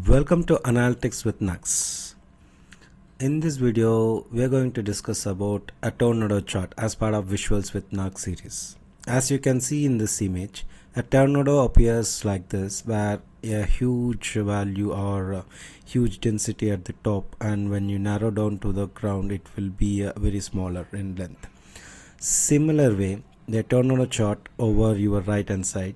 Welcome to Analytics with Nags. In this video, we are going to discuss about a tornado chart as part of Visuals with Nags series. As you can see in this image, a tornado appears like this, where a huge value or a huge density at the top, and when you narrow down to the ground, it will be very smaller in length. Similar way, the tornado chart over your right hand side,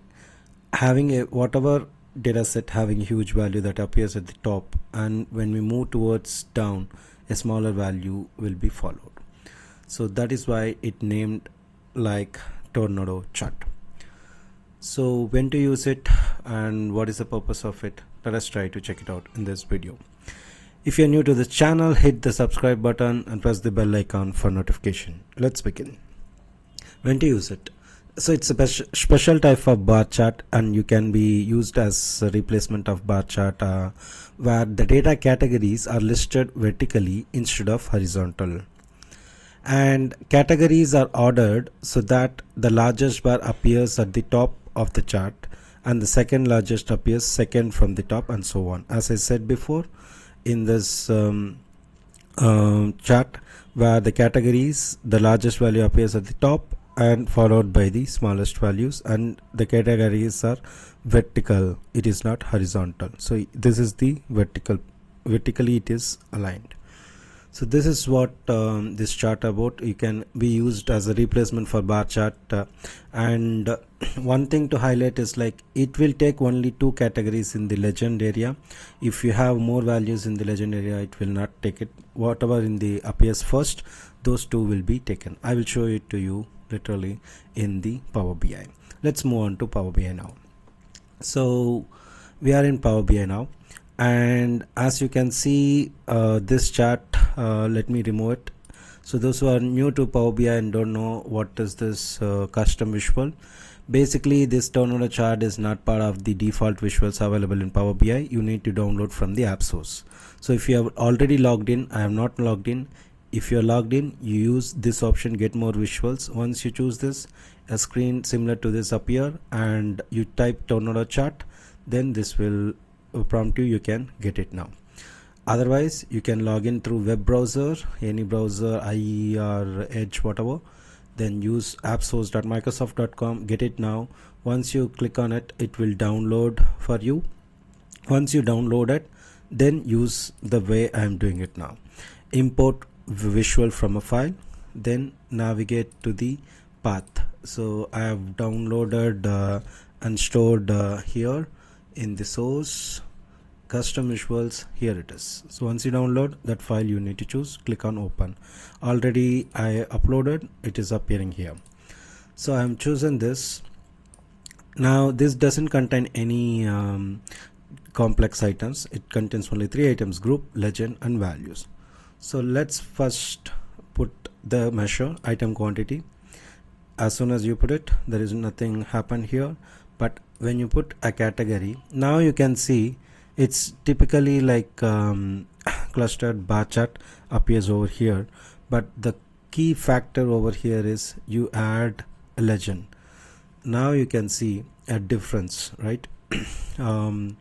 having a whatever data set having huge value that appears at the top, and when we move towards down, a smaller value will be followed. So that is why it named like tornado chart. So when to use it and what is the purpose of it, let us try to check it out in this video. If you're new to this channel, hit the subscribe button and press the bell icon for notification. Let's begin. When to use it? So it's a special type of bar chart, and you can be used as a replacement of bar chart where the data categories are listed vertically instead of horizontal, and categories are ordered so that the largest bar appears at the top of the chart and the second largest appears second from the top, and so on. As I said before, in this chart where the categories, the largest value appears at the top and followed by the smallest values, and the categories are vertical, it is not horizontal. So this is the vertically it is aligned. So this is what this chart about. You can be used as a replacement for bar chart, and one thing to highlight is like it will take only two categories in the legend area. If you have more values in the legend area, it will not take it. Whatever in the appears first, those two will be taken. I will show it to you literally in the Power BI. Let's move on to Power BI now. So we are in Power BI now, and as you can see this chart, let me remove it. So those who are new to Power BI and don't know what is this custom visual, basically this tornado chart is not part of the default visuals available in Power BI. You need to download from the app source. So if you have already logged in, I am not logged in. If you're logged in, you use this option, get more visuals. Once you choose this, a screen similar to this appear, and you type tornado chart, then this will prompt you. You can get it now. Otherwise, you can log in through web browser, any browser, IE or Edge, whatever. Then use appsource.microsoft.com, get it now. Once you click on it, it will download for you. Once you download it, then use the way I am doing it now. Import visual from a file, then navigate to the path. So I have downloaded and stored here in the source custom visuals. Here it is. So once you download that file, you need to choose, click on open. Already I uploaded, it is appearing here. So I am chosen this. Now this doesn't contain any complex items. It contains only three items: group, legend and values. So let's first put the measure item quantity. As soon as you put it, there is nothing happen here, but when you put a category, now you can see it's typically like clustered bar chart appears over here, but the key factor over here is you add a legend. Now you can see a difference, right? The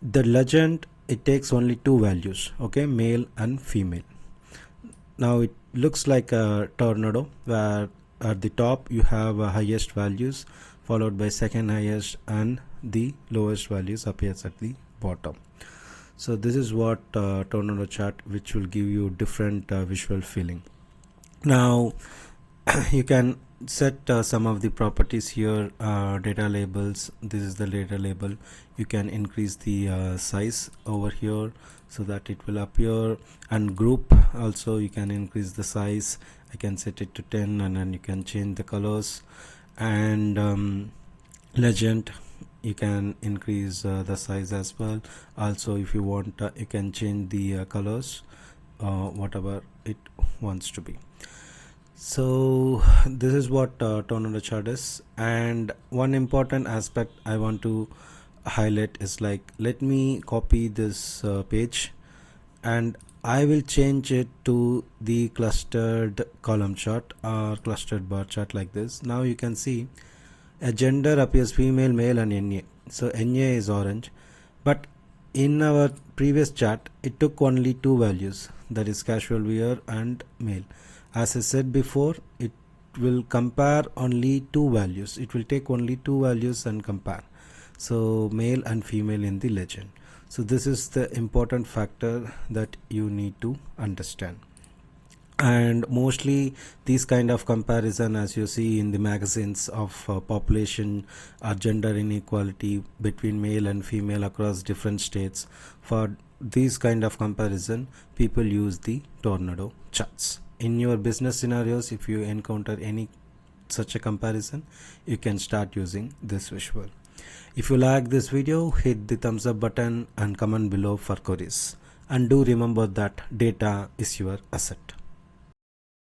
legend, it takes only two values, okay, male and female. Now it looks like a tornado where at the top you have highest values followed by second highest, and the lowest values appears at the bottom. So this is what tornado chart, which will give you different visual feeling. Now you can set some of the properties here. Data labels, this is the data label. You can increase the size over here so that it will appear, and group also you can increase the size. I can set it to 10, and then you can change the colors. And legend, you can increase the size as well. Also if you want, you can change the colors, whatever it wants to be. So this is what tornado chart is. And one important aspect I want to highlight is like, let me copy this page and I will change it to the clustered column chart or clustered bar chart like this. Now you can see a gender appears female, male and NA. So NA is orange, but in our previous chart it took only two values, that is casual wear and male. As I said before, it will compare only two values, it will take only two values and compare, so male and female in the legend. So this is the important factor that you need to understand. And mostly these kind of comparison, as you see in the magazines of population or gender inequality between male and female across different states, for these kind of comparison people use the tornado charts. In your business scenarios, if you encounter any such a comparison, you can start using this visual. If you like this video, hit the thumbs up button and comment below for queries, and do remember that data is your asset.